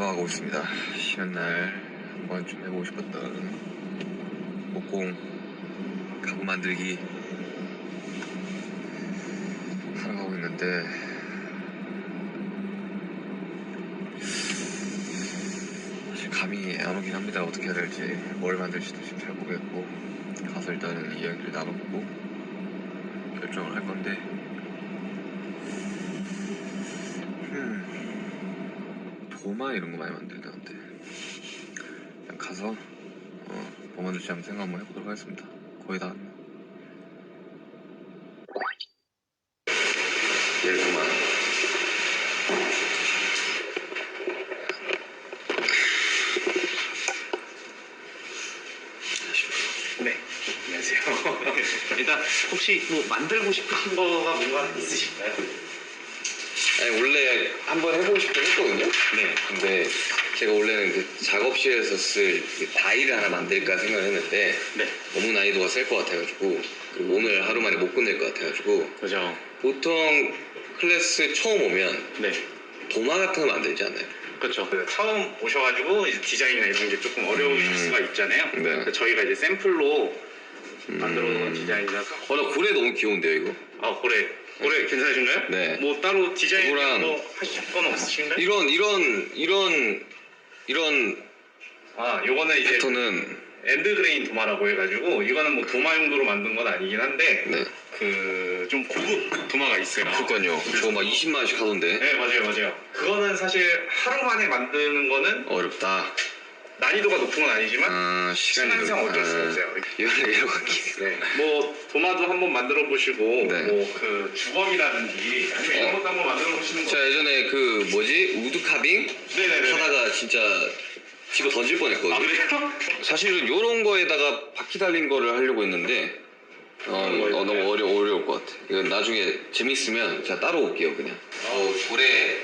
생각하고 있습니다. 쉬는 날 한번 좀 해보고 싶었던 목공 가구 만들기 하러 가고 있는데 사실 감이 안 오긴 합니다. 어떻게 해야 될지, 뭘 만들지도 지금 잘 모르겠고, 가서 일단은 이야기를 나눠보고 결정을 할 건데 도마 이런 거 많이 만들다는데 그냥 가서 뭐 만들지 한번 생각 한번 해보도록 하겠습니다. 거의 다 왔네. 도마 네, 안녕하세요. 일단 혹시 뭐 만들고 싶으신 거가 뭔가 있으실까요? 아니, 원래 한번 해보고 싶긴 했거든요. 네. 근데 제가 원래는 그 작업실에서 쓸 그 다이를 하나 만들까 생각을 했는데 네. 너무 난이도가 셀 것 같아가지고, 그리고 오늘 하루 만에 못 끝낼 것 같아가지고, 그죠. 보통 클래스 처음 오면 네. 도마 같은 거 만들지 않나요? 그렇죠. 처음 오셔가지고 이제 디자인이나 이런 게 조금 어려우실 수가 있잖아요. 네. 그래서 저희가 이제 샘플로 만들어 놓은 디자인이라서. 나 고래 너무 귀여운데요, 이거? 아, 고래 괜찮으신가요? 네. 뭐 따로 디자인 이거랑 뭐 하실 건 없으신가요? 이런 아, 요거는 이제 패턴은 엔드그레인 도마라고 해가지고, 이거는 뭐 도마 용도로 만든 건 아니긴 한데 네. 그 좀 고급 도마가 있어요. 그러니까요. 저거 막 20만 원씩 하던데. 네, 맞아요. 그거는 사실 하루 만에 만드는 거는 어렵다. 난이도가 높은 건 아니지만 시간상 어쩔 수 없어요. 이런 거 네, 뭐 도마도 한번 만들어 보시고, 네. 뭐 그 주걱이라든지 아니면 이런 것도 한번 만들어 보시는 거. 제가 예전에 그 우드 카빙 네네네. 하다가 진짜 집어 던질 뻔했거든요. 아, 그래요? 사실은 요런 거에다가 바퀴 달린 거를 하려고 했는데 너무 어려울 것 같아. 이건 나중에 재밌으면 제가 따로 올게요, 그냥. 고래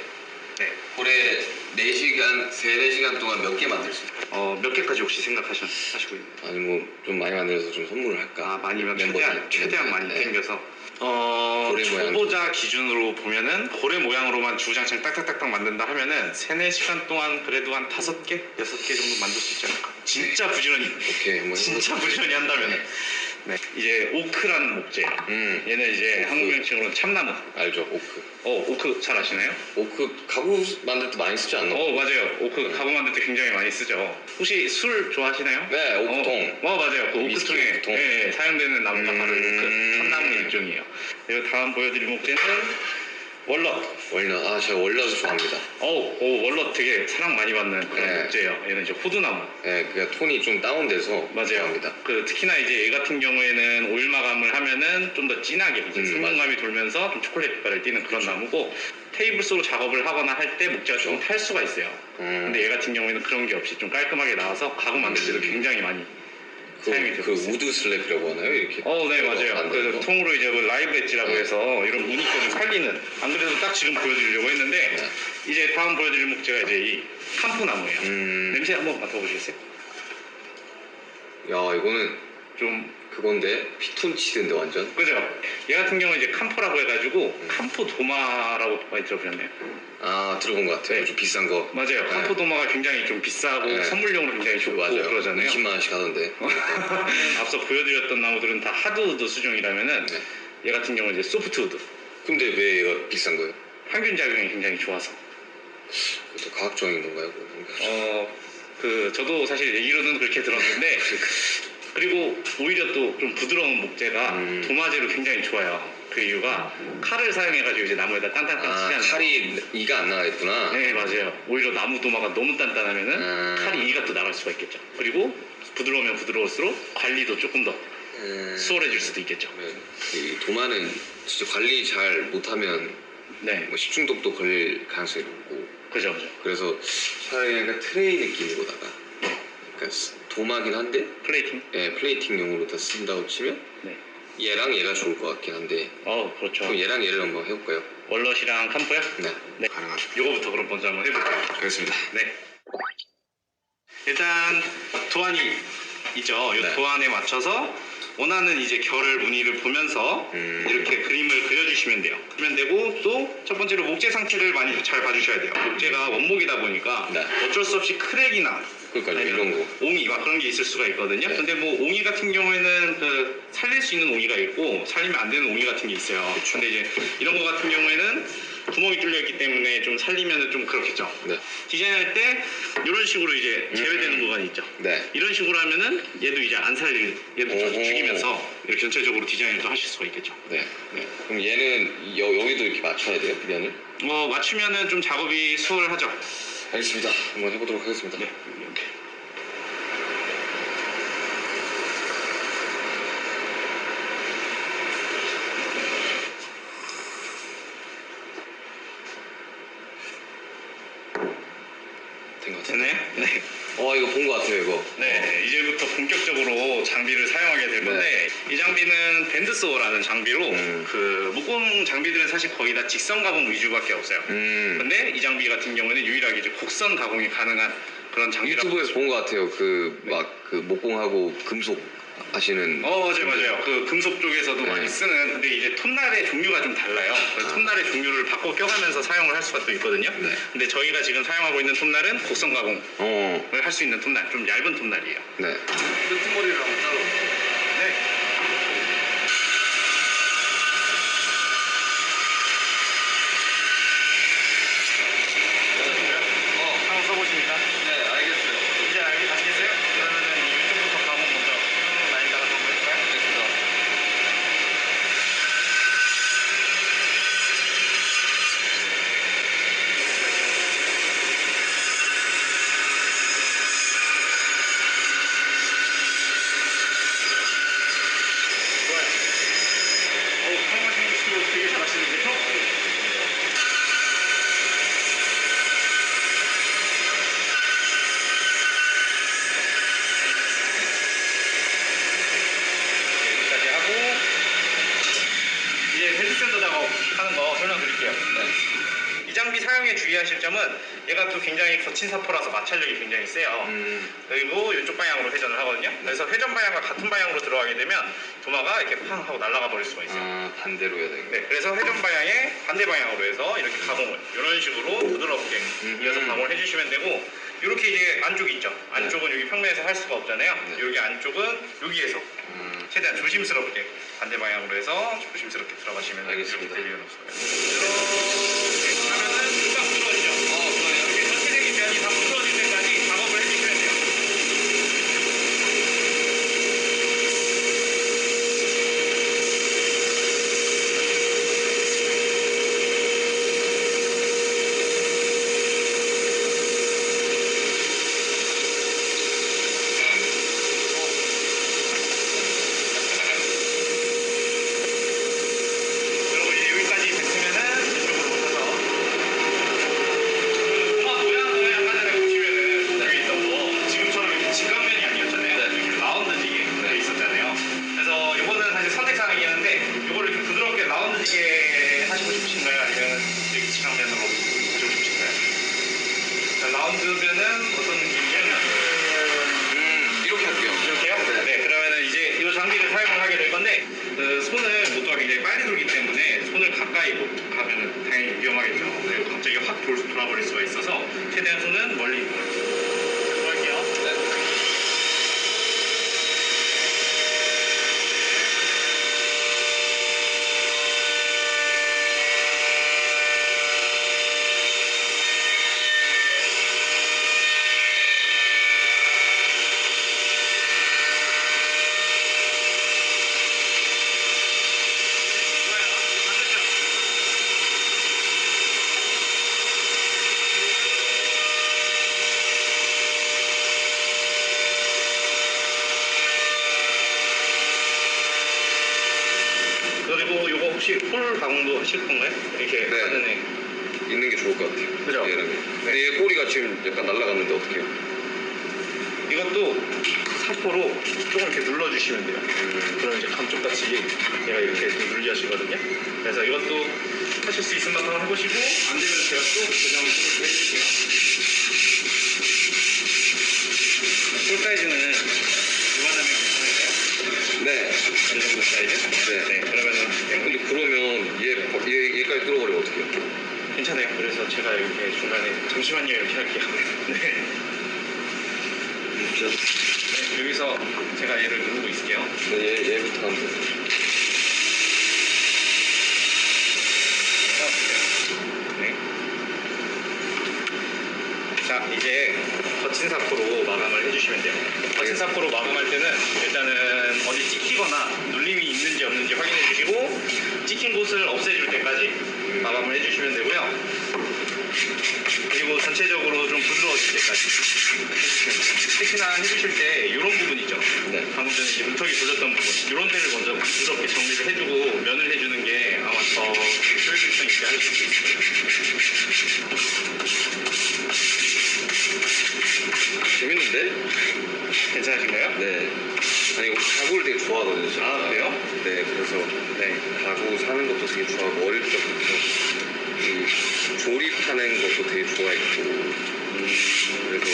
4시간, 4시간 동안 몇 개 만들 수 있어요? 몇 개까지 혹시 하시고 있나요? 아니 뭐 좀 많이 만들어서 좀 선물을 할까? 아, 많이면 멤버들. 최대한 많이 네. 챙겨서. 고래 모양. 초보자 기준으로 보면은 고래 모양으로만 주장창 딱딱딱딱 만든다 하면은 3-4시간 동안 그래도 한 5개, 6개 정도 만들 수 있지 않을까? 진짜 부지런히. 오케이, 한번 진짜 부지런히 한다면은. 네. 이제 오크라는 목재. 얘는 이제 한국 명칭으로는 참나무. 알죠, 오크. 오크 잘 아시나요? 오크 가구 만들 때 많이 쓰지 않나? 맞아요. 오크 가구 만들 때 굉장히 많이 쓰죠. 혹시 술 좋아하시나요? 네, 오크통. 맞아요. 그 위스키 오크통에 오크통. 사용되는 나무가 바로 오크, 참나무 일종이에요. 그리고 다음 보여드릴 목재는 월넛. 월넛. 제가 월넛을 좋아합니다. 월넛 되게 사랑 많이 받는 그런 네. 목재예요. 얘는 이제 호두나무. 네, 그러니까 톤이 좀 다운돼서 맞아요. 좋아합니다. 특히나 이제 얘 같은 경우에는 오일 마감을 하면은 좀 더 진하게 이제 생명감이 돌면서 좀 초콜릿 빛깔을 띠는 그런 나무고, 테이블소로 작업을 하거나 할 때 목재가 좀 탈 수가 있어요. 근데 얘 같은 경우에는 그런 게 없이 좀 깔끔하게 나와서 가구 만들 때도 굉장히 많이 사용이 되고 있어요. 우드 슬랩이라고 하나요? 이렇게? 네, 맞아요. 만드는 거? 통으로 이제 그 라이브 엣지라고 해서 이런 무늬권을 살리는, 안 그래도 딱 지금 보여드리려고 했는데, 이제 다음 보여드릴 목재가 이제 이 캄프나무예요. 냄새 한번 맡아보시겠어요? 야, 이거는 좀 그건데 피톤치드인데 완전. 그죠? 얘 같은 경우는 이제 캄포라고 해가지고 캄포 도마라고 많이 들어보셨나요? 들어본 것 같아요. 네. 좀 비싼 거. 맞아요. 캄포 도마가 굉장히 좀 비싸고 선물용으로 굉장히 좋고 맞아요. 그러잖아요. 20만 원씩 하던데. 앞서 보여드렸던 나무들은 다 하드우드 수종이라면은 얘 같은 경우는 이제 소프트우드. 근데 왜 얘가 비싼 거예요? 항균 작용이 굉장히 좋아서. 또 과학적인 건가요? 저도 사실 얘기로는 그렇게 들었는데 그리고 오히려 또 좀 부드러운 목재가 도마재로 굉장히 좋아요. 그 이유가 칼을 사용해가지고 이제 나무에다 딴딴딴 치잖아요. 칼이 이가 안 나가겠구나. 네, 맞아요. 오히려 나무 도마가 너무 단단하면은 칼이 이가 또 나갈 수가 있겠죠. 그리고 부드러우면 부드러울수록 관리도 조금 더 수월해질 수도 있겠죠. 이 도마는 진짜 관리 잘 못하면 네, 뭐 식중독도 걸릴 가능성이 높고. 그죠. 그래서 차라리 약간 트레이 느낌으로다가, 그러니까 도마긴 한데 플레이팅? 플레이팅용으로 다 쓴다고 치면 네. 얘랑 얘가 좋을 것 같긴 한데. 그렇죠. 그럼 얘랑 얘를 한번 해볼까요? 월넛이랑 캄포요? 네. 가능하죠. 요거부터 그럼 먼저 한번 해볼게요. 알겠습니다. 네. 일단 도안이 있죠. 이 네. 도안에 맞춰서 원하는 이제 결을 무늬를 보면서 이렇게 그림을 그려주시면 돼요. 그러면 되고 또 첫 번째로 목재 상태를 많이 잘 봐주셔야 돼요. 목재가 원목이다 보니까 네. 어쩔 수 없이 크랙이나 그러니까요, 아니면 이런 거. 옹이 막 그런 게 있을 수가 있거든요. 네. 근데 뭐 옹이 같은 경우에는 그 살릴 수 있는 옹이가 있고 살리면 안 되는 옹이 같은 게 있어요. 그쵸. 근데 이제 이런 거 같은 경우에는 구멍이 뚫려 있기 때문에 좀 살리면은 좀 그렇겠죠. 네. 디자인할 때 이런 식으로 이제 제외되는 구간이 있죠. 네. 이런 식으로 하면은 얘도 이제 안 살릴, 얘도 좀 오호. 죽이면서 이렇게 전체적으로 디자인을 또 하실 수가 있겠죠. 네. 네. 그럼 얘는 여기도 이렇게 맞춰야 돼요, 면을? 맞추면은 좀 작업이 수월하죠. 알겠습니다. 한번 해보도록 하겠습니다. 네. 이렇게. 된 것 같아요. 되나요? 네. 이거 본 것 같아요, 이거. 네, 이제부터 본격적으로 장비를 사용하게 될 건데 이 장비는 밴드소어라는 장비로 그 목공 장비들은 사실 거의 다 직선 가공 위주밖에 없어요. 근데 이 장비 같은 경우는 유일하게 이제 곡선 가공이 가능한 그런 장비라고. 유튜브에서 본 것 같아요. 그 목공하고 금속 하시는. 맞아요. 그 금속 쪽에서도 네. 많이 쓰는. 근데 이제 톱날의 종류가 좀 달라요. 그래서 톱날의 종류를 바꿔 껴가면서 사용을 할 수가 또 있거든요. 네. 근데 저희가 지금 사용하고 있는 톱날은 곡선 가공을 할 수 있는 톱날, 좀 얇은 톱날이에요. 네. 끄트머리를 한번 잘라볼게요. 네. 한번 써보십니까? 네, 알겠어요. 이제 아시겠어요? 그러면은 이쪽부터 가공 먼저 라인 따라서 한번 해볼까요? 알겠습니다. 좋아요. 사용하시는 거 되게 잘하시는데요? 여기까지 하고 이제 벨트샌더 작업하는 거 설명드릴게요. 네. 이 장비 사용에 주의하실 점은 얘가 또 굉장히 거친 사포라서 마찰력이 굉장히 세요. 그리고 이쪽 방향으로 회전을 하거든요. 그래서 회전 방향과 같은 방향으로 들어가게 되면 도마가 이렇게 팡 하고 날아가 버릴 수가 있어요. 반대로 해야 되겠네. 네, 그래서 회전 방향에 반대 방향으로 해서 이렇게 가공을 이런 식으로 부드럽게 이어서 가공을 해주시면 되고 이렇게 이제 안쪽이 있죠. 안쪽은 여기 평면에서 할 수가 없잖아요. 네. 여기 안쪽은 여기에서 최대한 조심스럽게 반대 방향으로 해서 조심스럽게 들어가시면 알겠습니다. 이렇게 될 일은 없어요. 이렇게 하면은 금방 부드러워지죠. 그러네요. 이렇게 전체적인 면이 다 부드러워질 때까지 작업을 해주시면 돼요. 그리고 이제 여기까지 됐으면은 이쪽으로 오셔서 그 도마 모양을 아까 전에 보시면은 여기 있던 거 지금처럼 이렇게 직각면이 아니었잖아요. 이렇게 라운드지게 돼 있었잖아요. 그래서 이거는 사실 선택사항이긴 한데 이거를 이렇게 부드럽게 라운드지게 하시고 싶으신가요? 아니면 이렇게 직각면으로 하시고 싶으신가요? 자, 라운드면은 어떤 느낌이냐면 이렇게 할게요. 이렇게요? 네, 그러면은 이제 이 장비를 사용을 하게 될 건데 손을 모터가 굉장히 빨리 돌기 때문에 손을 가까이 가면은 당연히 위험하겠죠. 그리고 갑자기 확 돌아버릴 수가 있어서 최대한 손은 멀리 들어갈게요. 네. 좋아요. 반대쪽. 그리고 이거 혹시 폴 가공도 하실 건가요? 이렇게 네. 사전에. 있는 게 좋을 것 같아요. 그죠? 얘는. 근데 얘 꼬리가 지금 약간 날아갔는데 어떡해요? 이것도 사포로 조금 이렇게 눌러주시면 돼요. 그럼 이제 감쪽같이 얘가 이렇게 눌려지거든요. 그래서 이것도 하실 수 있으면 한번 해보시고 안 되면 제가 또 고정을 좀 해줄게요. 폴 사이즈는 이만하면 괜찮을까요? 네. 이 정도 사이즈? 네. 그러면은 근데 그러면 얘까지 뚫어버리면 어떡해요? 괜찮아요. 그래서 제가 이렇게 중간에 잠시만요 이렇게 할게요. 네. 진짜? 네, 여기서 제가 얘를 누르고 있을게요. 네, 얘부터 하면 돼요. 네. 자, 이제 거친 사포로 마감을 해주시면 돼요. 거친 사포로 마감할 때는 일단은 어디 찍히거나 눌림이 있는지 없는지 확인해 주시고 찍힌 곳을 없애줄 때까지 마감을 해주시면 되고요. 그리고 전체적으로 좀 부드러워질 때까지 해주시면 돼요. 특히나 해주실 때 이런 부분 있죠. 네. 방금 전에 이제 문턱이 돌렸던 부분 이런 데를 먼저 부드럽게 정리를 해주고 면을 해주는 게 아마 더 효율성 있게 할 수 있을 거예요. 재밌는데? 괜찮으신가요? 네. 아니, 이거 가구를 되게 좋아하거든요. 제가. 아, 그래요? 네, 그래서 가구 사는 것도 되게 좋아하고 어릴 때부터 이 조립하는 것도 되게 좋아했고 그래서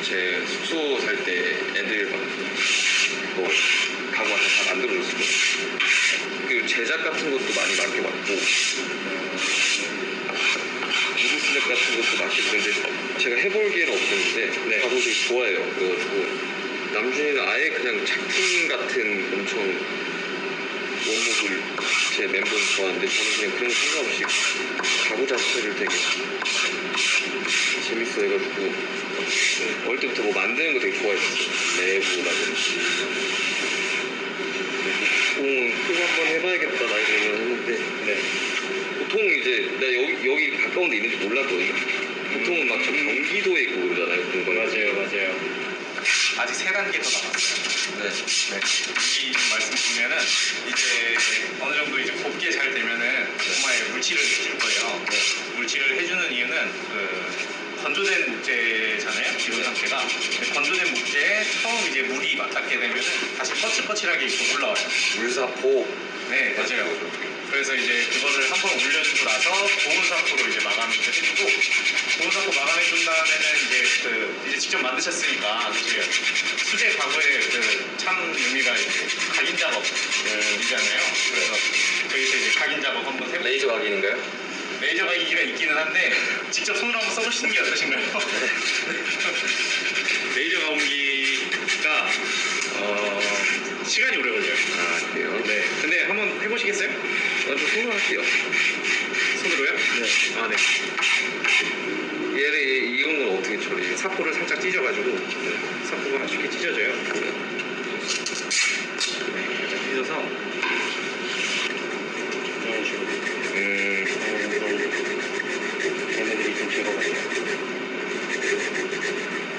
제 숙소 살 때 애들 뭐 가구 다 만들어줬었거든요. 그리고 제작 같은 것도 많이 맡겨봤고 무드슬랩 같은 것도 맡겨봤는데 제가 해볼 기회는 없었는데 가구 되게 좋아해요. 그래가지고 남준이는 아예 그냥 작품 같은 엄청 원목을 제 멤버는 좋아하는데 저는 그냥 그런 거 상관없이 가구 자체를 되게 재밌어 해가지고 어릴 때부터 뭐 만드는 거 되게 좋아했었어요. 레고라든지 보통은 그거 한번 해봐야겠다 나이 들면 했는데 보통 이제 나 여기 가까운 데 있는지 몰랐거든요. 보통은 막 저 경기도에 있고 그러잖아요. 그런 거 맞아요. 아직 3단계 더 남았어요. 네. 이 말씀 드리면은 이제 어느 정도 이제 곱게 잘 되면은 정말 물칠을 해줄 거예요. 물칠을 해주는 이유는 건조된 목재잖아요. 기본 상태가. 건조된 목재에 처음 이제 물이 맞닿게 되면은 다시 거칠거칠하게 입고 올라와요. 물사포. 네, 맞아요. 그래서 이제 그거를 한번 올려주고 나서 고온 상포로 이제 마감을 해주고 고온 상포 마감해준 다음에는 이제 직접 만드셨으니까 이제 수제 가구의 참 의미가 이제 각인 작업이잖아요. 그래서 거기서 이제 각인 작업 한번 해보고 레이저 각인인가요? 레이저 각인기가 있기는 한데 직접 손으로 한번 써보시는 게 어떠신가요? 레이저 가공기가 시간이 오래 걸려요. 아, 그래요? 네. 근데 한번 해보시겠어요? 저 손으로 할게요. 손으로요? 네. 아, 네. 이런 건 어떻게 처리해요? 사포를 살짝 찢어가지고 사포가 쉽게 찢어져요. 네, 살짝 찢어서 이런 식으로 얘네들이 좀 제거가 돼요.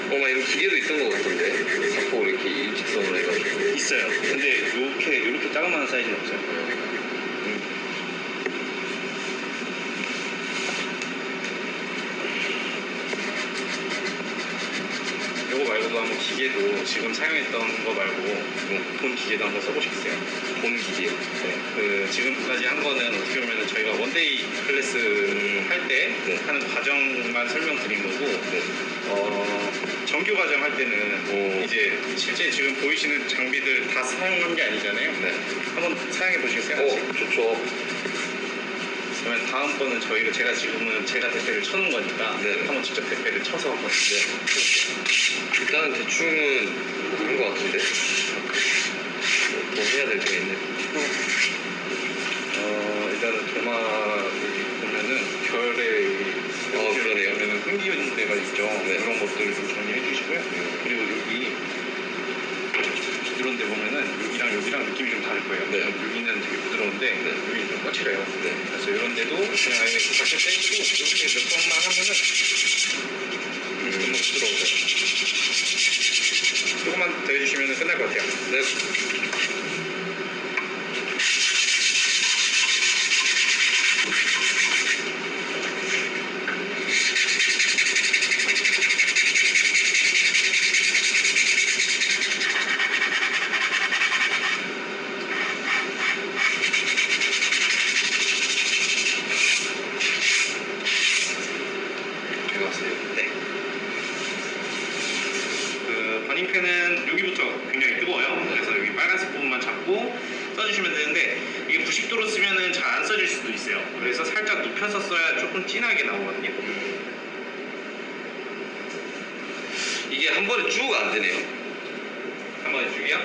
막 이런 기계도 있던 것 같은데 사포 이렇게 일직선으로 해가지고 있어요. 근데 이렇게 작은 사이즈는 없어요. 요거 말고도 한번 기계도 지금 사용했던 거 말고 본 기계도 한번 써보시겠어요? 본 기계요? 네. 지금까지 한 거는 어떻게 보면 저희가 원데이 클래스 할 때 하는 과정만 설명드린 거고 정규 과정 할 때는 이제 실제 지금 보이시는 장비들 다 사용한 게 아니잖아요. 네. 한번 사용해 보시겠어요? 좋죠. 그러면 다음번은 제가 지금은 제가 대패를 쳐놓은 거니까 네. 한번 직접 대패를 쳐서 한번 일단은 대충은 그런 것 같은데 뭐 해야 될 게 있네. 일단은 도마 보면은 결에 그러네요. 보면은 흠기운 데가 있죠. 네. 그런 것들 좀 정리해 주시고요. 그리고 여기 이런 데 보면은 여기랑 느낌이 좀 다를 거예요. 네. 여기는 되게 부드러운데 여기는 좀 거칠어요. 그래서 이런 데도 그냥 아예 밖에 떼주고 이렇게 몇 번만 하면은 좀 부드러워져요. 조금만 더 해주시면 끝날 것 같아요. 네. 네. 버닝팬은 여기부터 굉장히 뜨거워요. 그래서 여기 빨간 빨간색 부분만 잡고 써주시면 되는데 이게 90도로 쓰면은 잘 안 써질 수도 있어요. 그래서 살짝 눕혀서 써야 조금 진하게 나오거든요. 이게 한 번에 쭉 안 되네요. 한 번에 쭉이요?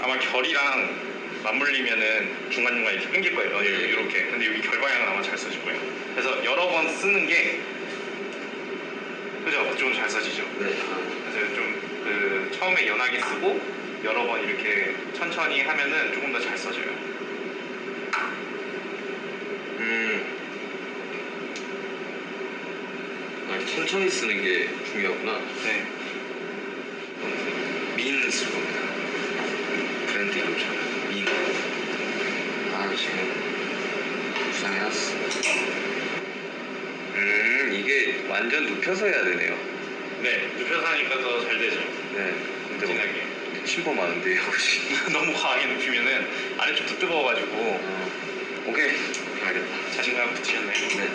아마 결이랑 맞물리면은 중간중간 이렇게 끊길 거예요. 이렇게. 근데 여기 결 방향은 아마 잘 써질 거예요. 그래서 여러 번 쓰는 게 그죠? 좀 잘 써지죠. 네. 그래서 좀 처음에 연하게 쓰고 여러 번 이렇게 천천히 하면은 조금 더 잘 써져요. 천천히 쓰는 게 중요하구나. 네. 민 쓸 겁니다. 브랜드 이름처럼 민. 지금 구상해놨어. 이게 완전 눕혀서 해야 되네요. 네. 눕혀서 하니까 더 잘 되죠. 네. 근데 뭐 진하게. 침범하는데요, 혹시? 너무 과하게 눕히면은 아래쪽도 뜨거워가지고 오케이. 알겠다. 자신감 붙으셨네요. 네.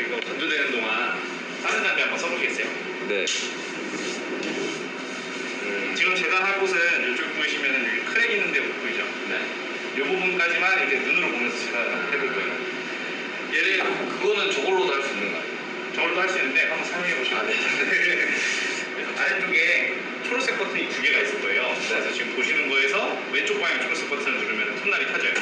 이거 건조되는 동안 다른 장비 한번 써보시겠어요? 네. 지금 제가 할 곳은 이쪽 보시면은 여기 크랙 있는 데 보이죠? 네. 이 부분까지만 이제 눈으로 보면서 제가 해볼 거예요. 얘를 그거는 저걸로도 할 수 있는 거 아니에요? 저걸로 할 수 있는데 한번 사용해 보시면 돼요. 그래서 아래쪽에 초록색 버튼이 2개가 있을 거예요. 그래서 지금 보시는 거에서 왼쪽 방향 초록색 버튼을 누르면 톱날이 타져요.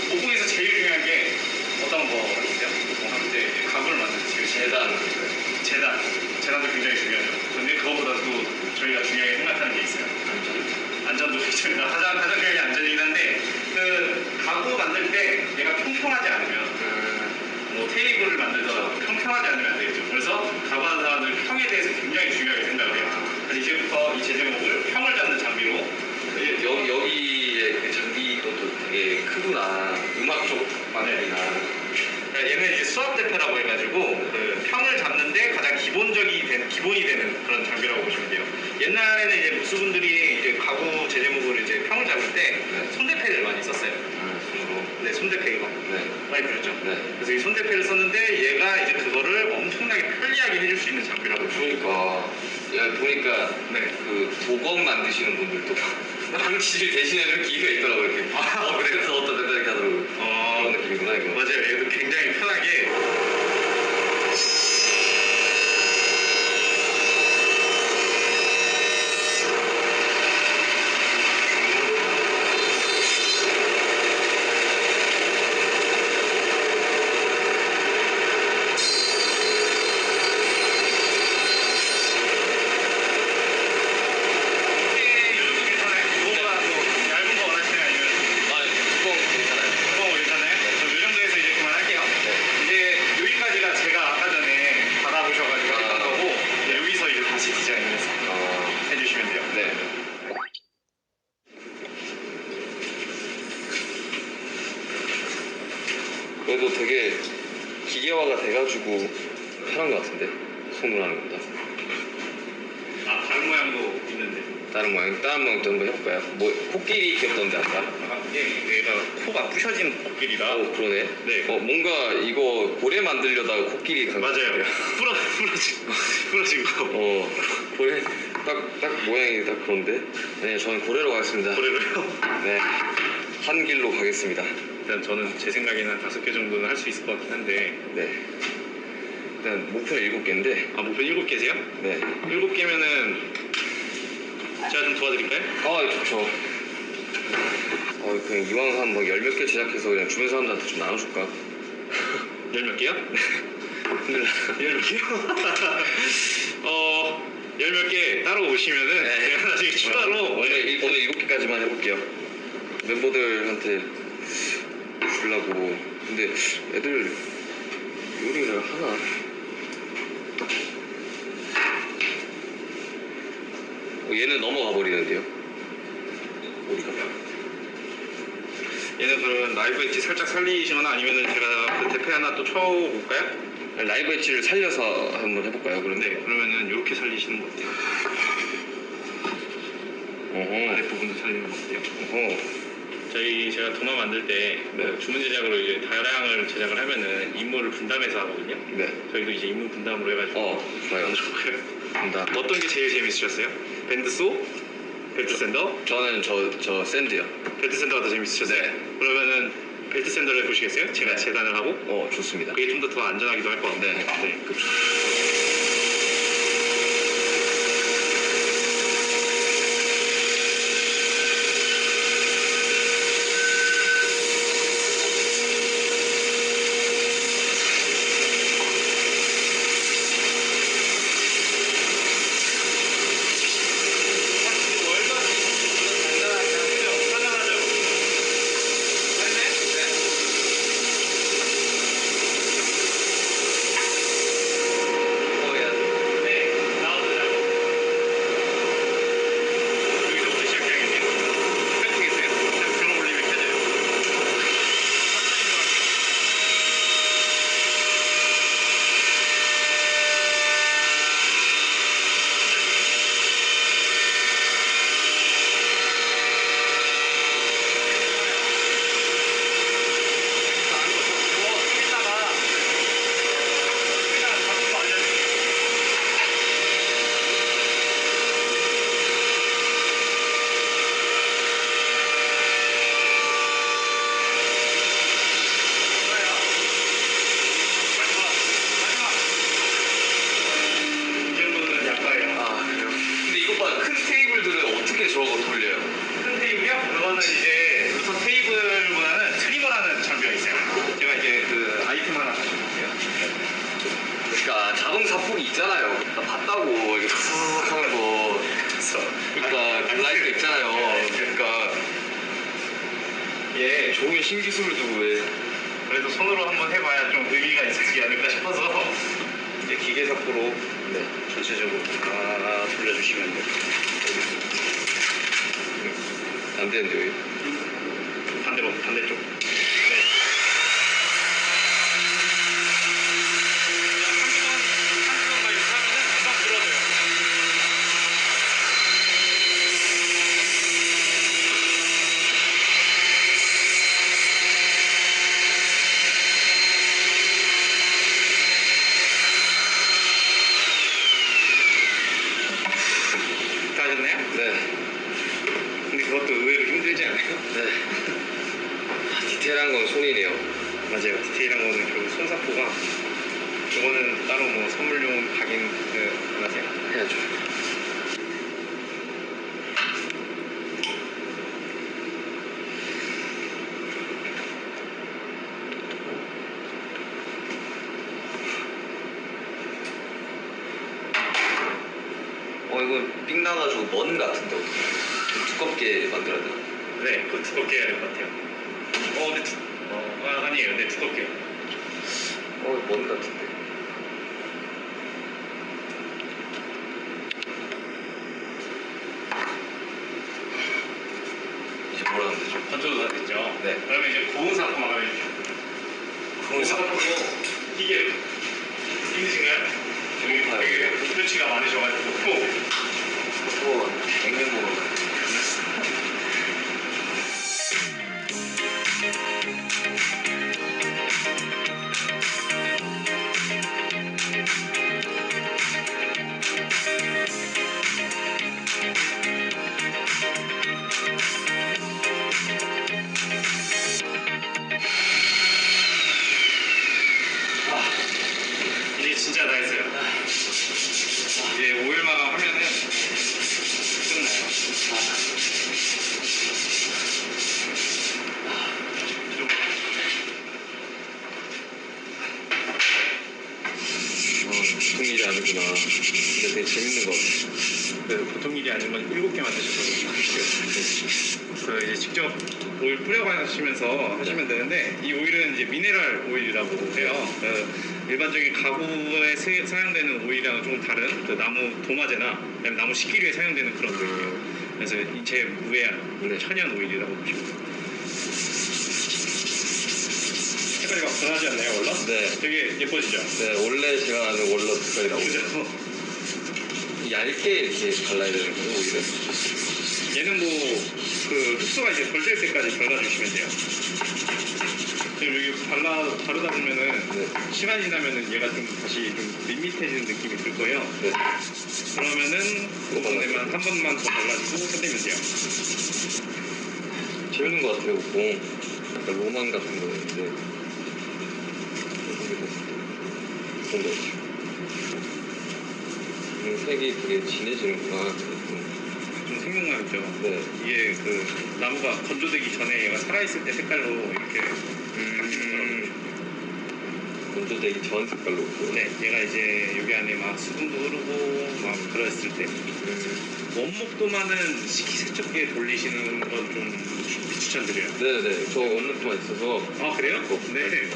목공에서 제일 중요한 게 어떤 거 같으세요? 할 때 가구를 만들 때 제일 재단도 굉장히 중요하죠. 근데 그거보다도 저희가 중요하게 생각하는 게 있어요. 안전도 굉장히 가장 중요한 게 안전이긴 한데 그 가구 만들 때 얘가 평평하지 않으면 뭐 테이블을 만들더라도 평평하지 않으면 안 되겠죠. 그래서 가구하는 사람들은 평에 대해서 굉장히 중요하게 생각을 해요. 그래서 이제부터 이 제제목을 평을 잡는 장비로 여기에 그 장비 것도 되게 크구나. 음악 쪽 방향이나. 그러니까 얘는 이제 수압 대표라고 해가지고 그 평을 잡는데 가장 기본이 되는 그런 장비라고 보시면 돼요. 옛날에는 이제 무수분들이 이제 가구 제제목을 이제 평을 잡을 때 네. 손대패를 많이 썼어요. 손으로. 네, 손대패 이거 네. 많이 보셨죠? 네. 그래서 이 손대패를 썼는데 얘가 이제 그거를 엄청나게 편리하게 해줄 수 있는 장비라고 보시면 돼요. 그러니까 야, 보니까 네. 그 도검 만드시는 분들도 방치를 대신해줄 기계가 있더라고요. 이렇게. 그래서 어떤 데다 이렇게 하더라고요. 그런 느낌이구나 이거. 맞아요. 얘도 굉장히 편하게 해주시면 돼요. 네. 그래도 되게 기계화가 돼가지고 편한 것 같은데 손으로 하는 것보다. 다른 모양도 있는데. 다른 모양도 한번 해볼까요? 뭐 코끼리 귀엽던데 아까? 얘가 코가 부셔진 코끼리라. 그러네. 네. 뭔가 이거 고래 만들려다가 코끼리 간 맞아요. 부러진 거. 고래 딱 모양이 딱 그런데. 네, 저는 고래로 가겠습니다. 고래로요? 네, 한 길로 가겠습니다. 일단 저는 제 생각에는 한 5개 정도는 할 수 있을 것 같긴 한데. 네. 일단 목표는 7개인데. 목표 7개세요? 네. 7개면은 제가 좀 도와드릴까요? 좋죠. 그냥 이왕 한 뭐 10몇 개 제작해서 그냥 주변 사람들한테 좀 나눠줄까? 10몇 개요? 큰일 나. 10몇 개요? 10몇 개 따로 오시면은 네. 제가 나중에 추가로 오늘 7개까지만 해볼게요. 멤버들한테 주려고. 근데 애들 요리를 하나? 얘는 넘어가 버리는데요. 어디가? 얘는 그러면 라이브 엣지 살짝 살리시거나 아니면은 제가 그 대패 하나 또 쳐볼까요? 라이브 엣지를 살려서 한번 해볼까요? 그런데 네, 그러면은 이렇게 살리시는 거 어때요? 아랫부분도 살리는 거 어때요? 제가 도마 만들 때 주문 제작으로 이제 다량을 제작을 하면은 임무를 분담해서 하거든요. 네. 저희도 이제 임무 분담으로 해가지고 좋아요. 좋고요. 감사합니다. 어떤 게 제일 재밌으셨어요? 밴드소? 벨트 샌더? 저는 저 샌드요. 벨트 샌더가 더 재밌으셨어요? 네. 그러면은 벨트 샌더를 해보시겠어요? 제가 재단을 하고 좋습니다. 그게 좀 더 안전하기도 할 것 같아요. 네. 그렇죠. 근데 이것봐, 큰 테이블들은 어떻게 저거 돌려요? 큰 테이블이요? 그거는 이제 루터 테이블보다는 트리머라는 장비가 있어요. 제가 이제 그 아이템 하나 가지고 올게요. 그러니까 자동차 폭이 있잖아요. 나 봤다고 이게 푸르륵 하는 거. 그러니까 라이트 있잖아요. 그러니까 얘 좋은 신기술을 두고 왜 그래도 손으로 한번 해봐야 좀 의미가 있지 않을까 싶어서 이제 기계석으로 전체적으로 다 돌려주시면 돼요. 안 되는데 왜? 반대쪽. 네. 한두번 더 이렇게 하면은 금방 들어져요. 다 하셨나요? 네. 근데 그것도 의외로 힘들지 않아요? 네. 디테일한 건 손이네요. 맞아요. 디테일한 거는 결국 손사포가 이거는 따로 뭐 선물용 각인 안 하세요? 해야죠. 이거 삑 나가지고 먼 같은데 어떡해. 좀 두껍게 만들어야 되나? 네, 그거 두껍게 해야 될 것 같아요. 근데 아니에요. 네, 두껍게요. 먼 같은데. 이제 뭐라 하면 되죠? 건조도 다 됐죠? 네. 그러면 이제 고운 사포 마감해 주시죠. 고운 사포로 기계로. 힘드신가요? 배고파요. 되게 목표치가 많으셔가지고. 냉면 먹으러 가요. 이제 진짜 다 했어요. 이제 오일 마감 하면은 끝나요. 보통 일이 아니구나. 근데 되게 재밌는 것 같아. 그 보통 일이 아닌 건 7개 만드셔서 그 이제 직접 오일 뿌려가시면서 하시면 되는데 이 오일은 이제 미네랄 오일이라고 해요. 일반적인 가구에 사용되는 오일이랑 조금 다른 그 나무 도마제나 아니면 나무 식기류에 사용되는 그런 오일이에요. 그래서 인체에 무해한 네. 천연 오일이라고 보시면 돼요. 색깔이 막 변하지 않나요, 월넛? 네. 되게 예뻐지죠? 네, 원래 제가 아는 월넛 색깔이 나오죠. 그죠? 얇게 이렇게 발라야 되는 거예요, 오일은? 얘는 뭐 그 흡수가 이제 덜 될 때까지 발라주시면 돼요. 지금 여기 바르다 보면은 네. 시간이 지나면은 얘가 좀 다시 좀 밋밋해지는 느낌이 들 거예요. 네. 그러면은 그 부분에만 한 번만 더 발라주고 끝내면 돼요. 재밌는 것 같아요, 공. 약간 로망 같은 거였는데. 그런 거 같아요. 색이 되게 진해지는구나. 좀 생각나 있죠. 네. 이게 그 나무가 건조되기 전에 얘가 살아있을 때 색깔로 이렇게 건조되기 전 색깔로. 네, 얘가 이제 여기 안에 막 수분도 흐르고 막 그랬을 때 원목도마는 식기세척기에 돌리시는 건 좀 추천드려요. 네네. 저 원목도만 있어서. 아 그래요? 네.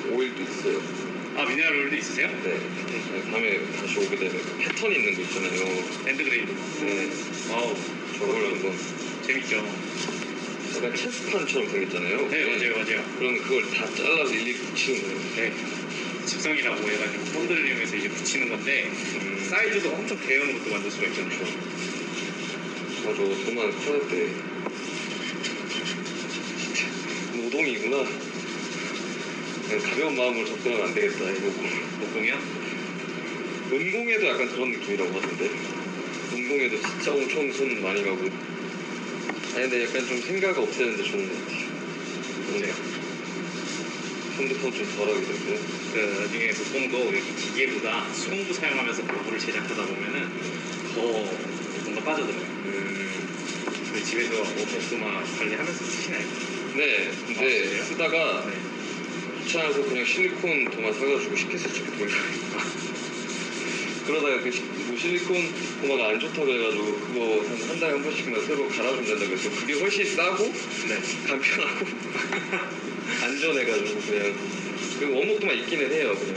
오일도 있어요. 아 미네랄 오일도 있으세요? 네. 다음에 다시 오게 되면 그 패턴 있는 거 있잖아요. 핸드그레이드. 네. 아우 저걸 한번. 재밌죠. 약간 체스판처럼 생겼잖아요. 네 맞아요. 그럼 그걸 다 잘라서 일일이 붙이는 거예요. 네. 집성이라고 해가지고 본드림에서 이제 붙이는 건데 사이즈도 엄청 대형으로 또 만들 수가 있잖아요. 맞아. 도만 커야 돼. 노동이구나. 그냥 가벼운 마음으로 접근하면 안 되겠다. 이거 목공이요? 은공에도 약간 그런 느낌이라고 하던데. 은공에도 진짜 엄청 손 많이 가고. 아니 근데 약간 좀 생각 없애는데 좋은 것 같아요. 보세요. 핸드폰 좀 덜하게 되고요. 그 나중에 목공도 여기 기계보다 수공구 사용하면서 가구를 제작하다 보면은 더 뭔가 빠져들어요. 저희 집에서 목도마 관리하면서 쓰시나요? 네, 근데 그래요? 쓰다가 네. 귀찮아서 그냥 실리콘 도마 사가지고 식기세척기 돌려요. 그러다가 뭐 실리콘 도마가 안 좋다고 해가지고 그거 한 달에 한 번씩만 새로 갈아준다고 해서 그게 훨씬 싸고 네. 간편하고 안전해가지고 그냥 그 원목도마 있기는 해요 그냥.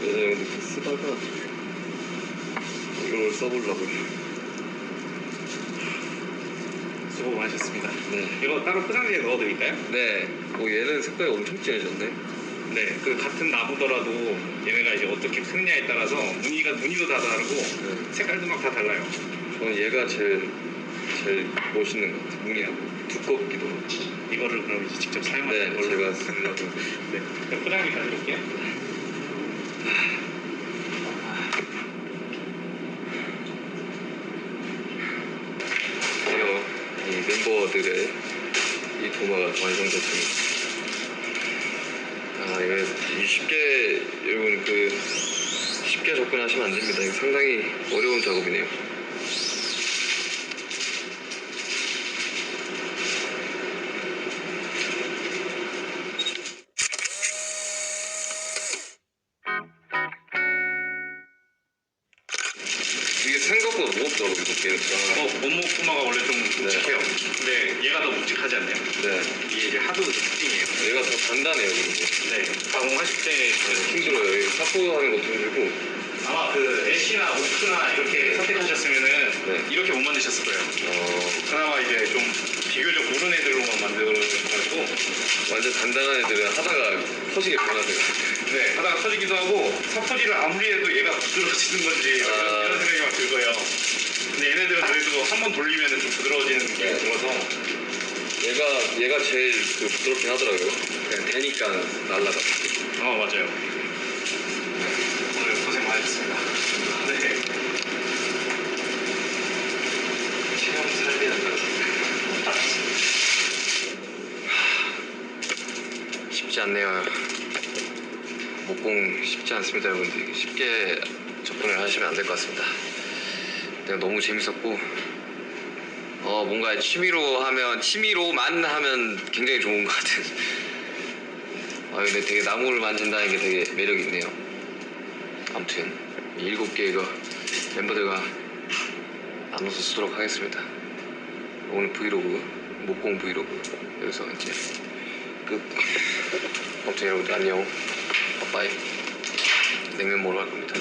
예전에 근데 그 쓰다가 이걸 써보려고요. 수고 많으셨습니다. 네. 이거 따로 포장지에 넣어드릴까요? 네. 얘는 색깔이 엄청 진해졌네. 네. 그 같은 나무더라도 얘네가 이제 어떻게 크느냐에 따라서 무늬도 다 다르고 네. 색깔도 막 다 달라요. 저는 얘가 제일 멋있는 것 같아요. 무늬하고 두껍기도 하고. 이거를 그럼 이제 직접 사용하는 네, 걸로. 제가 쓰려고. 네. 그럼 포장지 가져올게요. 드디어 이 멤버들의 이 도마가 완성됐습니다. 아, 이거 쉽게 여러분 쉽게 접근하시면 안 됩니다. 이거 상당히 어려운 작업이네요. 이게 생각보다 무겁더라고요, 이거 원목도마가 원래 좀 묵직해요. 근데 얘가 더 묵직하지 않나요? 네. 이게 이제 하드 특징이에요. 얘가 더 단단해요, 그리고. 네. 가공하실 때 힘들어요. 이 사포하는 것도 힘들고. 아마 그 애쉬나 오크나 이렇게 선택하셨으면은 네. 이렇게 못 만드셨을 거예요. 그나마 이제 좀 비교적 오른 애들로만 만들어가지고 완전 단단한 애들은 하다가 터지게 변하세요. 네 하다가 터지기도 하고 사포질을 아무리 해도 얘가 부드러워지는 건지 이런 생각이 막 들고요. 근데 얘네들은 그래도 한 번 돌리면 좀 부드러워지는 느낌이 네. 들어서 얘가 제일 부드럽긴 하더라고요. 그냥 되니까 날라가. 맞아요. 오늘 고생 많으셨습니다. 네. 체험 살리는 거. 쉽지 않네요. 목공 쉽지 않습니다, 여러분들. 쉽게 접근을 하시면 안 될 것 같습니다. 내가 너무 재밌었고, 뭔가 취미로만 하면 굉장히 좋은 것 같은. 근데 되게 나무를 만진다는 게 되게 매력 있네요. 아무튼 7개 이거 멤버들과 나눠서 쓰도록 하겠습니다. 오늘 브이로그, 목공 브이로그 여기서 이제 끝. 아무튼 여러분들 안녕. 빠빠이. 냉면 먹으러 갈 겁니다.